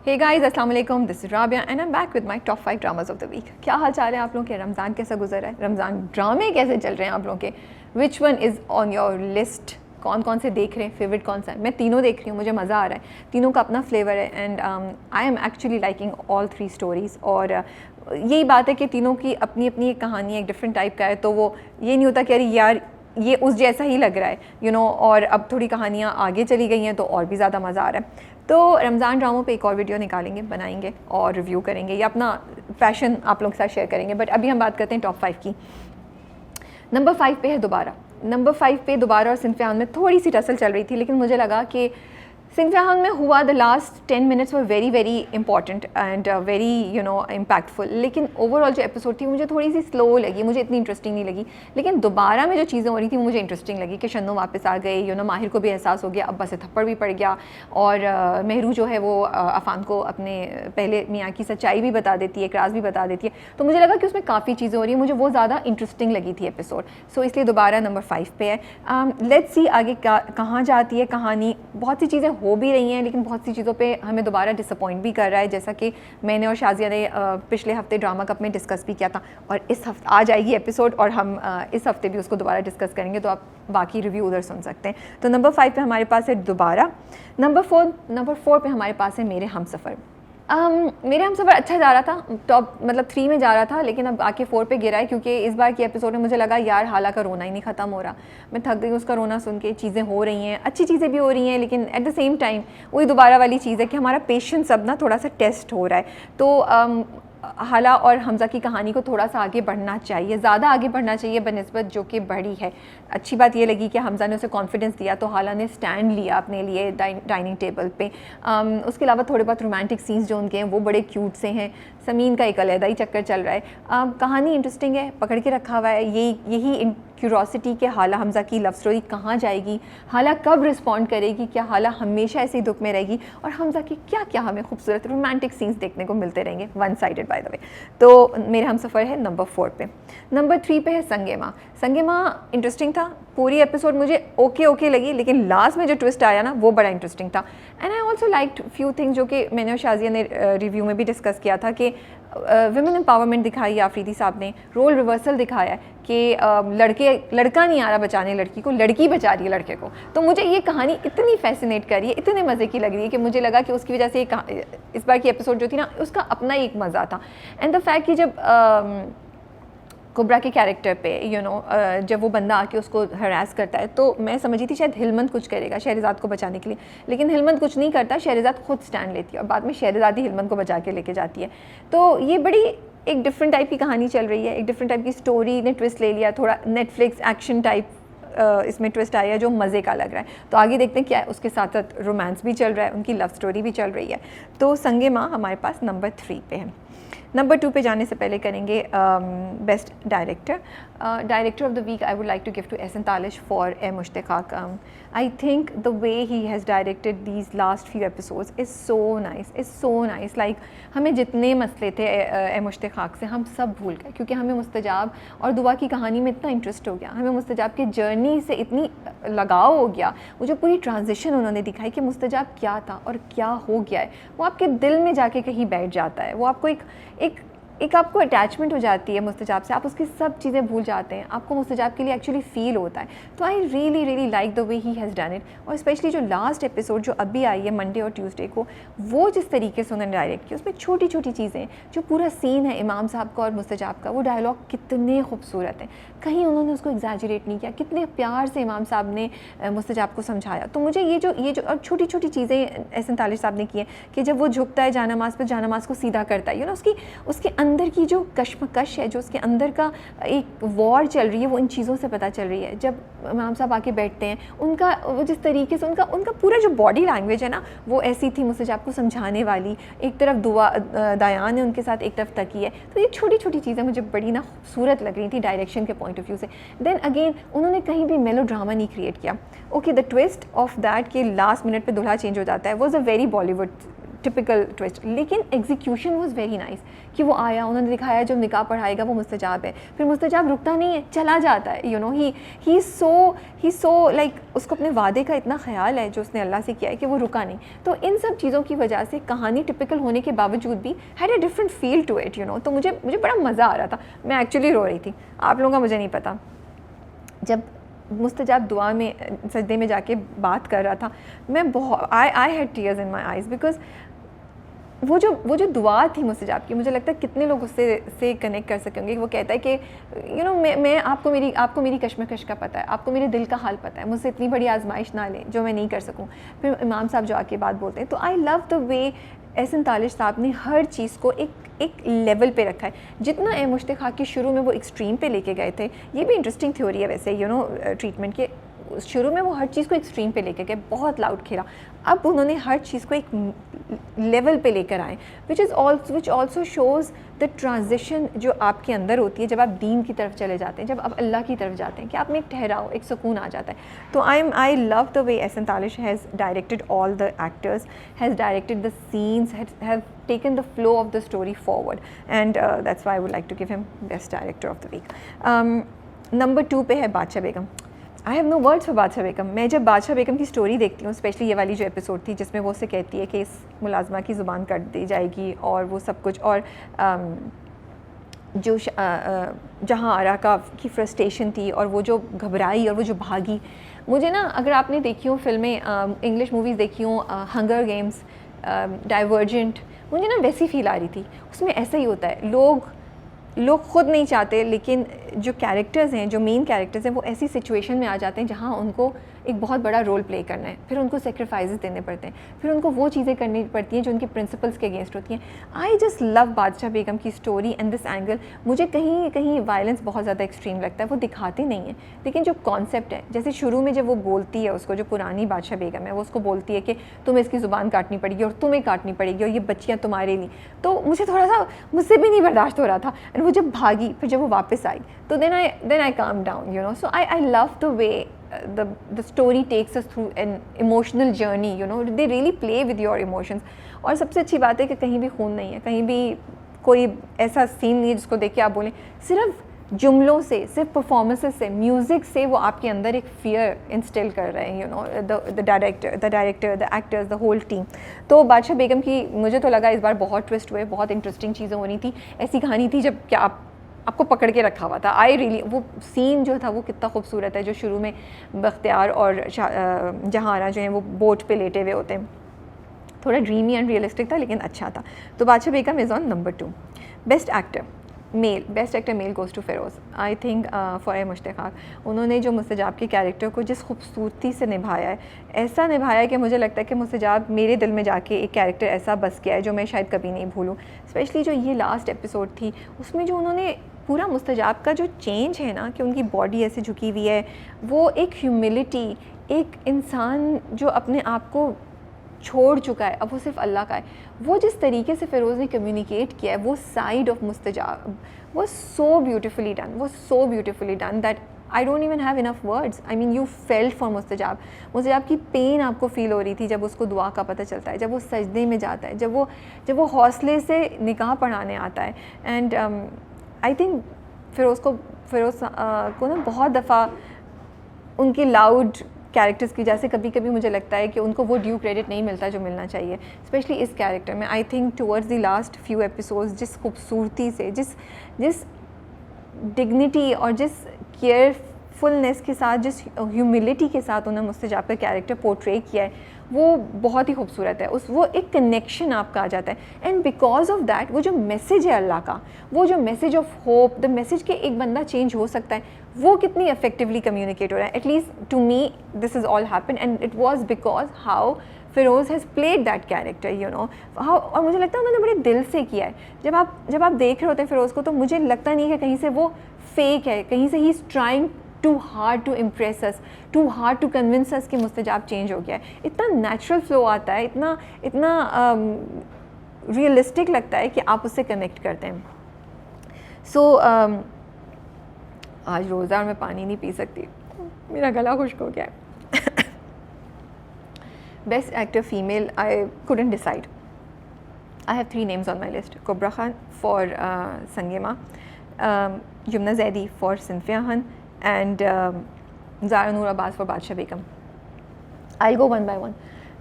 हे guys, अस्सलाम वालेकुम, this is Rabia and I am back with my top 5 dramas of the week. क्या हाल चाल है आप लोगों के? रमज़ान कैसा गुजर रहा है? रमज़ान ड्रामे कैसे चल रहे हैं आप लोगों के? Which one is on your list? कौन कौन से देख रहे हैं? फेवरेट कौन सा है? मैं तीनों देख रही हूँ, मुझे मज़ा आ रहा है। तीनों का अपना फ्लेवर है and I am actually liking all 3 stories. और यही बात है कि तीनों की अपनी अपनी एक कहानी है, एक डिफरेंट टाइप का है, तो वो ये नहीं होता कि अरे यार ये उस जैसा ही लग रहा है, यू नो। और अब थोड़ी कहानियाँ आगे चली गई हैं तो और भी ज़्यादा मज़ा आ रहा है। तो रमज़ान ड्रामों पे एक और वीडियो निकालेंगे, बनाएंगे और रिव्यू करेंगे या अपना पैशन आप लोगों के साथ शेयर करेंगे। बट अभी हम बात करते हैं टॉप 5 की। नंबर 5 पे है दोबारा। नंबर 5 पे दोबारा और सिनफियान में थोड़ी सी टसल चल रही थी, लेकिन मुझे लगा कि सिनफियान में हुआ the last 10 minutes were very very important and very you know impactful. लेकिन ओवरऑल जो एपिसोड थी मुझे थोड़ी सी स्लो लगी, मुझे इतनी इंटरेस्टिंग नहीं लगी। लेकिन दोबारा में जो चीज़ें हो रही थी मुझे इंटरेस्टिंग लगी कि शन्नू वापस आ गए, यू नो, माहिर को भी एहसास हो गया, अब्बा से थप्पड़ भी पड़ गया, और मेहरू जो है वो अफान को अपने पहले मियाँ की सच्चाई भी बता देती है, एक राज भी बता देती है। तो मुझे लगा कि उसमें काफ़ी चीज़ें हो रही हैं, मुझे वो ज़्यादा इंटरेस्टिंग लगी थी एपिसोड। सो इसलिए दोबारा नंबर 5 पे है। लेट्स सी आगे कहाँ जाती है कहानी। बहुत सी चीज़ें हो भी रही हैं, लेकिन बहुत सी चीज़ों पे हमें दोबारा डिसअपॉइंट भी कर रहा है, जैसा कि मैंने और शाजिया ने पिछले हफ्ते ड्रामा कप में डिस्कस भी किया था। और इस हफ्ते आ जाएगी एपिसोड और हम इस हफ्ते भी उसको दोबारा डिस्कस करेंगे, तो आप बाकी रिव्यू उधर सुन सकते हैं। तो नंबर 5 पे हमारे पास है दोबारा। नंबर 4 पे हमारे पास है मेरे हमसफ़र। मेरे हमसफ़र अच्छा जा रहा था, टॉप मतलब 3 में जा रहा था, लेकिन अब आके 4 पे गिरा है, क्योंकि इस बार की एपिसोड में मुझे लगा यार हाला का रोना ही नहीं ख़त्म हो रहा। मैं थक गई उसका रोना सुन के। चीज़ें हो रही हैं, अच्छी चीज़ें भी हो रही हैं, लेकिन एट द सेम टाइम वही दोबारा वाली चीज़ है कि हमारा पेशेंस अब ना थोड़ा सा टेस्ट हो रहा है। तो हाला और हमज़ा की कहानी को थोड़ा सा आगे बढ़ना चाहिए, ज़्यादा आगे बढ़ना चाहिए बनिस्बत जो कि बढ़ी है। अच्छी बात ये लगी कि हमज़ा ने उसे कॉन्फिडेंस दिया, तो हाला ने स्टैंड लिया अपने लिए डाइनिंग टेबल पे। उसके अलावा थोड़े बहुत रोमांटिक सीन्स जो उनके हैं वो बड़े क्यूट से हैं। समीन का एक अलग ही चक्कर चल रहा है। कहानी इंटरेस्टिंग है, पकड़ के रखा हुआ है। यही क्यूरोसिटी कि हाला हमज़ा की लव स्टोरी कहाँ जाएगी, हाला कब रिस्पॉन्ड करेगी, क्या हाला हमेशा ऐसे ही दुख में रहेगी, और हमज़ा की क्या क्या हमें खूबसूरत रोमांटिक सीन्स देखने को मिलते रहेंगे, one sided by the way. तो मेरे हमसफ़र है नंबर 4 पे। नंबर 3 पे है संगे माँ। संगे माँ इंटरेस्टिंग था, पूरी एपिसोड मुझे ओके लगी, लेकिन लास्ट में जो ट्विस्ट आया ना वो बड़ा इंटरेस्टिंग था। And I also liked few things जो कि मैंने और शाजिया ने रिव्यू में भी डिस्कस किया था कि विमेन एम्पावरमेंट दिखाई है आफरीदी साहब ने, रोल रिवर्सल दिखाया है कि लड़का नहीं आ रहा बचाने लड़की को, लड़की बचा रही है लड़के को। तो मुझे ये कहानी इतनी फैसिनेट कर रही है, इतने मज़े की लग रही है कि मुझे लगा कि उसकी वजह से इस बार की एपिसोड जो थी ना उसका अपना ही एक मज़ा था। एंड द फैक्ट कि जब कोबरा के कैरेक्टर पे यू नो जब वो बंदा आके उसको हरास करता है, तो मैं समझी थी शायद हिलमंद कुछ करेगा शहरज़ाद को बचाने के लिए, लेकिन हिलमंद कुछ नहीं करता, शहरज़ाद खुद स्टैंड लेती है और बाद में शहरज़ाद ही हिलमंद को बचा के लेके जाती है। तो ये बड़ी एक डिफरेंट टाइप की कहानी चल रही है, एक डिफरेंट टाइप की स्टोरी ने ट्विस्ट ले लिया, थोड़ा नेटफ्लिक्स एक्शन टाइप इसमें ट्विस्ट आया जो मज़े का लग रहा है। तो आगे देखते हैं क्या है। उसके साथ साथ रोमांस भी चल रहा है, उनकी लव स्टोरी भी चल रही है। तो संगे माँ हमारे पास नंबर 3 पे है। नंबर 2 पे जाने से पहले करेंगे best director. Director of the week I would like to give to Ehsan Talish for A Mushtaq. I think the way he has directed these last few episodes is so nice. Like हमें जितने मसले थे ए मुश्ताक से हम सब भूल गए, क्योंकि हमें मुस्तजाब और दुआ की कहानी में इतना इंटरेस्ट हो गया, हमें मुस्तजाब की जर्नी से इतनी लगाव हो गया। वो जो पूरी ट्रांजिशन उन्होंने दिखाई कि मुस्तजाब क्या था और क्या हो गया है, वो आपके दिल में जाके कहीं बैठ जाता है। वो आपको एक आपको अटैचमेंट हो जाती है मुस्तजाब से, आप उसकी सब चीज़ें भूल जाते हैं, आपको मुस्तजाब के लिए एक्चुअली फ़ील होता है। तो I really like the way he has done it. और स्पेशली जो लास्ट एपिसोड जो अभी आई है मंडे और ट्यूसडे को, वो जिस तरीके से उन्होंने डायरेक्ट किया, उसमें छोटी छोटी चीज़ें, जो पूरा सीन है इमाम साहब का और मुस्तजाब का, वो डायलॉग कितने खूबसूरत हैं, कहीं उन्होंने उसको एग्जैजरेट नहीं किया, कितने प्यार से इमाम साहब ने मुस्तजाब को समझाया। तो मुझे ये जो और छोटी छोटी चीज़ें एहसन तालिश साहब ने की हैं कि जब वो झुकता है जानामाज़ पर, जानामाज़ को सीधा करता है, यू नो, उसके अंदर की जो कश्मकश है, जो उसके अंदर का एक वॉर चल रही है, वो इन चीज़ों से पता चल रही है। जब इमाम साहब आके बैठते हैं, उनका वो जिस तरीके से उनका पूरा जो बॉडी लैंग्वेज है ना, वो ऐसी थी मुस्तजाब को समझाने वाली। एक तरफ दुआ दयान है उनके साथ, एक तरफ तकी है। तो ये छोटी छोटी चीज़ें मुझे बड़ी ना खूबसूरत लग रही थी डायरेक्शन के पॉइंट ऑफ व्यू से। देन अगेन उन्होंने कहीं भी मेलो ड्रामा नहीं क्रिएट किया। Okay, the twist of that कि लास्ट मिनट पे दूल्हा चेंज हो जाता है, was a very Bollywood typical twist, लेकिन एग्जीक्यूशन वाज वेरी नाइस कि वो आया, उन्होंने दिखाया जो निकाह पढ़ाएगा वो मुस्तजाब है, फिर मुस्तजाब रुकता नहीं है, चला जाता है, you know he so like उसको अपने वादे का इतना ख्याल है जो उसने अल्लाह से किया है कि वो रुका नहीं। तो इन सब चीज़ों की वजह से कहानी टिपिकल होने के बावजूद भी had a different feel to it, you know. तो मुझे बड़ा मज़ा आ रहा था, मैं एक्चुअली रो रही थी, आप लोगों का मुझे नहीं पता। जब मुस्तजाब दुआ में सजदे में जाके बात कर रहा था, मैं बहुत I had tears in my eyes, because वो जो दुआ थी मुस्तजाब की, मुझे लगता है कितने लोग उससे कनेक्ट कर सकेंगे। वो कहता है कि यू नो मैं आपको मेरी कश्मकश का पता है, आपको मेरे दिल का हाल पता है, मुझसे इतनी बड़ी आजमाइश ना लें जो मैं नहीं कर सकूं। फिर इमाम साहब जो आके बात बोलते हैं, तो I love the way Ehsan Talish साहब ने हर चीज़ को एक लेवल पे रखा है। जितना ए मुश्ताक के शुरू में वो एक्सट्रीम पे लेके गए थे, ये भी इंटरेस्टिंग थ्योरी है वैसे, यू नो, ट्रीटमेंट के शुरू में वो हर चीज़ को एक्सट्रीम पे लेके गए, बहुत लाउड खेला। अब उन्होंने हर चीज़ को एक लेवल पे लेकर आए, which also shows the transition जो आपके अंदर होती है जब आप दीन की तरफ चले जाते हैं, जब आप अल्लाह की तरफ जाते हैं, कि आप में एक ठहराव, एक सुकून आ जाता है। तो I love the way Ehsan Talish has directed all the actors, has directed the scenes, have taken the flow of the story forward, and that's why I would like to give him best director of the week. Number 2 पे है Badshah Begum. I have no words for Badshah Begum. मैं जब बादशाह बेगम की story देखती हूँ, specially ये वाली जो एपिसोड थी जिसमें वो उससे कहती है कि इस मुलाजमा की ज़ुबान काट दी जाएगी और वो सब कुछ, और जो जहाँ आरा की फ्रस्ट्रेशन थी और वो जो घबराई और वो जो भागी, मुझे ना, अगर आपने देखी हो फिल्में, इंग्लिश मूवीज़ देखी हो, हंगर गेम्स, डाइवर्जेंट, मुझे ना वैसी फील आ रही थी। उसमें ऐसा ही होता है, लोग खुद नहीं चाहते, लेकिन जो कैरेक्टर्स हैं, जो मेन कैरेक्टर्स हैं, वो ऐसी सिचुएशन में आ जाते हैं जहाँ उनको एक बहुत बड़ा रोल प्ले करना है, फिर उनको सेक्रीफाइसेस देने पड़ते हैं, फिर उनको वो चीज़ें करनी पड़ती हैं जो उनके प्रिंसिपल्स के अगेंस्ट होती हैं। आई जस्ट लव बादशाह बेगम की स्टोरी एंड दिस एंगल। मुझे कहीं कहीं वायलेंस बहुत ज़्यादा एक्सट्रीम लगता है, वो दिखाते नहीं है, लेकिन जो कॉन्सेप्ट है, जैसे शुरू में जब वो बोलती है उसको, जो पुरानी बादशाह बेगम है, वो उसको बोलती है कि तुम्हें इसकी ज़ुबान काटनी पड़ेगी और तुम्हें काटनी पड़ेगी और ये बच्चियाँ तुम्हारे लिए, तो मुझे थोड़ा सा, मुझसे भी नहीं बर्दाश्त हो रहा था। एंड वो जब भागी, फिर जब वो वापस आई, तो then I calm down, you know. So I love the way the story takes us through an emotional journey, you know, they really play with your emotions। और सबसे अच्छी बात है कि कहीं भी खून नहीं है, कहीं भी कोई ऐसा सीन नहीं है जिसको देख के आप बोलें, सिर्फ जुमलों से, सिर्फ परफॉर्मेंसेस से, म्यूज़िक से वो आपके अंदर एक फियर इंस्टिल कर रहे हैं, you know, the director, the actors, the whole team. तो बादशाह बेगम की मुझे तो लगा इस बार बहुत ट्विस्ट हुए, बहुत इंटरेस्टिंग चीज़ें हो रही थी। ऐसी कहानी थी जब क्या आपको पकड़ के रखा हुआ था। आई रियली, वो सीन जो था वो कितना खूबसूरत है, जो शुरू में बख्तियार और जहांरा जो हैं वो बोट पे लेटे हुए होते हैं, थोड़ा ड्रीमी एंड रियलिस्टिक था, लेकिन अच्छा था। तो Badshah Begum is on number 2। Best actor male goes to Feroze. I think for ए मुश्ताक, उन्होंने जो मुस्तजाब के कैरेक्टर को जिस खूबसूरती से निभाया है, ऐसा निभाया है कि मुझे लगता है कि मुस्तजाब मेरे दिल में जाके एक कैरेक्टर ऐसा बस गया है जो मैं शायद कभी नहीं भूलूँ। स्पेशली जो ये लास्ट एपिसोड थी, उसमें जो उन्होंने पूरा मुस्तजाब का जो चेंज है ना, कि उनकी बॉडी ऐसे झुकी हुई है, वो एक ह्यूमिलिटी, एक इंसान जो अपने आप को छोड़ चुका है, अब वो सिर्फ अल्लाह का है, वो जिस तरीके से फ़िरोज़ ने कम्युनिकेट किया है, वो साइड ऑफ मुस्तजाब वो so beautifully done that I don't even have enough words. I mean, you felt for Mustajab की पेन आपको फ़ील हो रही थी जब उसको दुआ का पता चलता है, जब वो सजदे में जाता है, जब वो हौसले से निकाह पढ़ाने आता है। एंड आई थिंक फ़िरोज़ को ना बहुत दफ़ा उनकी लाउड कैरेक्टर्स की जैसे कभी कभी मुझे लगता है कि उनको वो ड्यू क्रेडिट नहीं मिलता जो मिलना चाहिए, स्पेशली इस कैरेक्टर में। I think towards the last few episodes, जिस खूबसूरती से, जिस डिग्निटी और जिस केयरफुलनेस के साथ, जिस ह्यूमिलिटी के साथ उन्होंने मुस्तजाब का कैरेक्टर पोर्ट्रे किया है, वो बहुत ही खूबसूरत है। वो एक कनेक्शन आपका आ जाता है। एंड बिकॉज ऑफ दैट, वो जो मैसेज है अल्लाह का, वो जो message of hope, the message के एक बंदा चेंज हो सकता है, वो कितनी इफेक्टिवली कम्युनिकेट हो रहा है। At least to me this is all happen and it was because how Feroze has played that character, you know how. और मुझे लगता है उन्होंने बड़े दिल से किया है। जब आप देख रहे होते हैं फ़िरोज़ को, तो मुझे लगता नहीं है कि कहीं से वो फेक है, कहीं से ही is trying too hard to impress us, too hard to convince us कि मुस्तजाब चेंज हो गया है। इतना नेचुरल फ्लो आता है, इतना रियलिस्टिक लगता है कि आप उससे कनेक्ट करते हैं। सो आज रोज़ा और मैं पानी नहीं पी सकती, मेरा गला खुश्क हो गया है। Best actor female, I couldn't decide. I have 3 names on my list. Kubra Khan for Sangema, Yumna Zaidi for Cynthia Khan, and Zara Noor Abbas for Badshah Begum. I'll go one by one.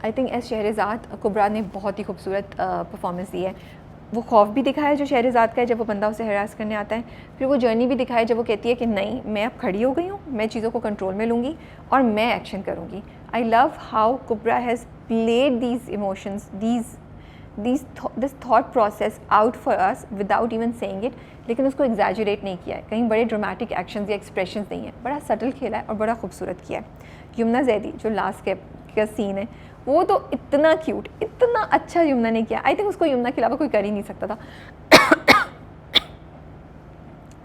I think as Shahrzad Kubra ने बहुत ही खूबसूरत performance दी है. वो खौफ भी दिखाया जो शहरज़ाद का है जब वो बंदा उसे हरास करने आता है, फिर वो जर्नी भी दिखाई जब वो कहती है कि नहीं मैं अब खड़ी हो गई हूँ, मैं चीज़ों को कंट्रोल में लूँगी और मैं एक्शन करूँगी. I love how Kubra has played these emotions, this thought process out for us without even saying it, लेकिन उसको एग्जैजरेट नहीं किया है, कहीं बड़े ड्रामेटिक एक्शंस या एक्सप्रेशंस नहीं है, बड़ा सटल खेला है और बड़ा खूबसूरत किया है. यमुना जैदी जो लास्ट का सीन है वो तो इतना क्यूट, इतना अच्छा यमुना ने किया. आई थिंक उसको यमुना के अलावा कोई कर ही नहीं सकता था.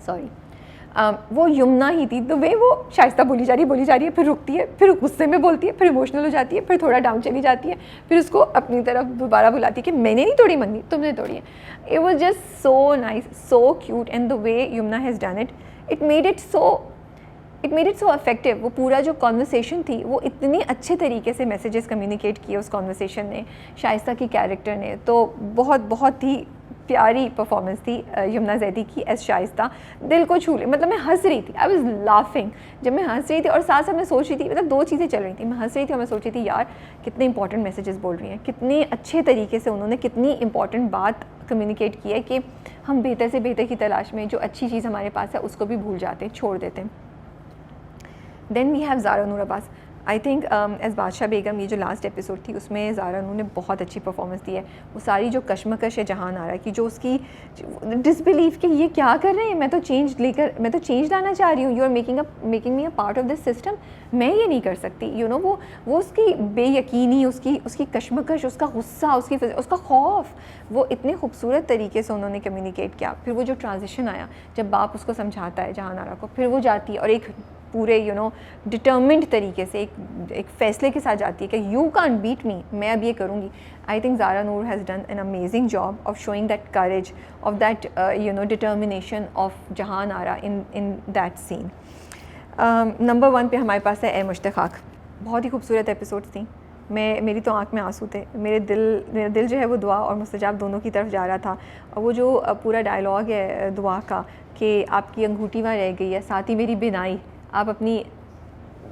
सॉरी, वो यमुना ही थी. द वे वो शाइस्ता बोली जा रही है, फिर रुकती है, फिर गुस्से में बोलती है, फिर इमोशनल हो जाती है, फिर थोड़ा डाउन चली जाती है, फिर उसको अपनी तरफ दोबारा बुलाती है कि मैंने नहीं तोड़ी मंगी, तुमने तोड़ी है. It was just so nice, so cute, and the way Yamuna has done it, it made it so effective. वो पूरा जो कॉन्वर्सेशन थी वो इतनी अच्छे तरीके से मैसेजेस कम्युनिकेट किए उस कॉन्वर्सेशन ने, शाइस्ता की कैरेक्टर ने. तो बहुत ही प्यारी परफॉर्मेंस थी यमुना जैदी की एस शाइस्ता. दिल को छू ले, मतलब मैं हंस रही थी, आई वाज लाफिंग जब मैं हंस रही थी, और साथ साथ मैं सोच रही थी, मतलब 2 चीज़ें चल रही थी. मैं हंस रही थी और मैं सोच रही थी यार कितने इंपॉर्टेंट मैसेजेस बोल रही हैं, कितने अच्छे तरीके से उन्होंने कितनी इंपॉर्टेंट बात कम्युनिकेट की है कि हम बेहतर से बेहतर की तलाश में जो अच्छी चीज़ हमारे पास है उसको भी भूल जाते हैं, छोड़ देते हैं. Then we have Zara Noor Abbas. I think as Badshah Begum, ये जो लास्ट एपिसोड थी उसमें ज़ारा नूर ने बहुत अच्छी परफॉर्मेंस दी है. वो सारी जो कश्मकश है जहान आरा की, जो उसकी डिसबिलीफ कि ये क्या कर रहे हैं, मैं तो चेंज लाना चाह रही हूँ, you are making me a part of this system, मैं ये नहीं कर सकती. यू नो वो उसकी बेयकीनी, उसकी कश्मकश, उसका गुस्सा, उसका खौफ, वो इतने खूबसूरत तरीके से उन्होंने कम्युनिकेट किया. फिर वो जो ट्रांजिशन आया जब बाप उसको समझाता है जहान आरा को, फिर वो जाती है और एक पूरे डिटर्मिन्ड तरीके से एक फ़ैसले के साथ जाती है कि यू कांट बीट मी, मैं अब ये करूँगी. I think Zara Noor has done an amazing job of showing that courage, of that determination of Jahan Ara in that scene. Number 1 पे हमारे पास है ए मुश्ताक़. बहुत ही खूबसूरत एपिसोड्स थी. मेरी तो आँख में आंसू थे. मेरा दिल जो है वो दुआ और मुस्तजाब दोनों की तरफ जा रहा था. और वो जो पूरा डायलॉग है दुआ का कि आपकी अंगूठी वहाँ रह गई है, साथ ही मेरी बिनाई आप अपनी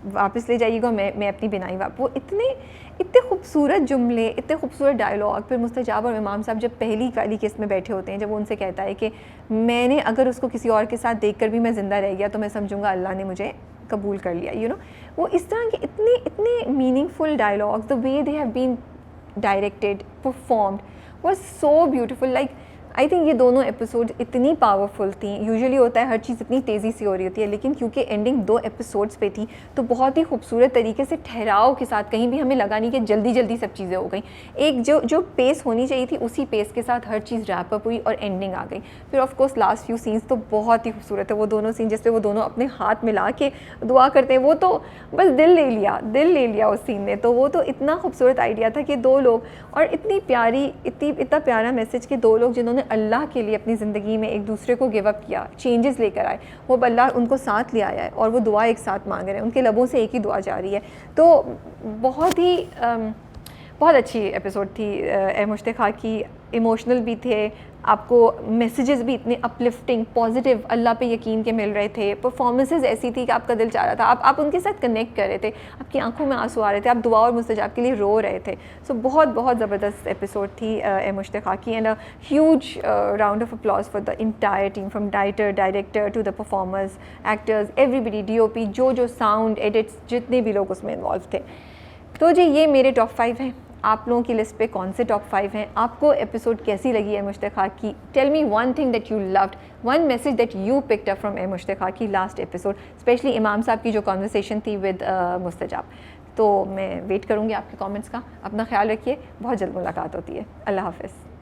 वापस ले जाइएगा, मैं अपनी बिनाई वो इतने खूबसूरत जुमले, इतने खूबसूरत डायलॉग. फिर मुस्तजाब और इमाम साहब जब पहली वाली केस में बैठे होते हैं, जब वो उनसे कहता है कि मैंने अगर उसको किसी और के साथ देखकर भी मैं ज़िंदा रह गया तो मैं समझूंगा अल्लाह ने मुझे कबूल कर लिया. वो इस तरह के इतने meaningful dialogues, the way they have been directed, performed, was so beautiful. Like I think ये दोनों एपिसोड इतनी पावरफुल थी. यूजुअली होता है हर चीज़ इतनी तेज़ी से हो रही होती है, लेकिन क्योंकि एंडिंग 2 एपिसोड्स पे थी तो बहुत ही खूबसूरत तरीके से ठहराव के साथ, कहीं भी हमें लगा नहीं कि जल्दी जल्दी सब चीज़ें हो गई. एक जो पेस होनी चाहिए थी उसी पेस के साथ हर चीज़ रैप अप हुई और एंडिंग आ गई. फिर of course last few scenes तो बहुत ही खूबसूरत है. वो दोनों सीन जिसपे वो दोनों अपने हाथ मिला के दुआ करते हैं, वो तो बस दिल ले लिया उस सीन ने. तो वो तो इतना खूबसूरत आइडिया था कि 2 लोग, और इतना प्यारा मैसेज कि 2 लोग जिन्होंने अल्लाह के लिए अपनी ज़िंदगी में एक दूसरे को गिव अप किया, चेंजेस लेकर आए, वो अल्लाह उनको साथ ले आया है और वो दुआ एक साथ मांग रहे हैं, उनके लबों से एक ही दुआ जा रही है. तो बहुत अच्छी एपिसोड थी ए मुश्ताक़ की. इमोशनल भी थे, आपको मैसेजेस भी इतने अपलिफ्टिंग, पॉजिटिव, अल्लाह पे यकीन के मिल रहे थे. परफॉर्मेंसेस ऐसी थी कि आपका दिल चाह रहा था, आप उनके साथ कनेक्ट कर रहे थे, आपकी आंखों में आंसू आ रहे थे, आप दुआ और मुस्तजाब के लिए रो रहे थे. सो बहुत ज़बरदस्त एपिसोड थी ए मुश्ताक़ की. And a huge round of applause for the entire team, from director to the performers, actors, everybody, DOP, जो साउंड एडिट्स, जितने भी लोग उसमें इन्वॉल्व थे. तो जी ये मेरे टॉप 5 हैं. आप लोगों की लिस्ट पे कौन से टॉप 5 हैं? आपको एपिसोड कैसी लगी है मुश्ताक़ की? Tell me one thing that you loved, one message that you picked up from a Mushtaq की लास्ट एपिसोड, स्पेशली इमाम साहब की जो कॉन्वर्सेशन थी विद मुस्तजाब. तो मैं वेट करूँगी आपके कमेंट्स का. अपना ख्याल रखिए, बहुत जल्द मुलाकात होती है. अल्लाह हाफ़िज़.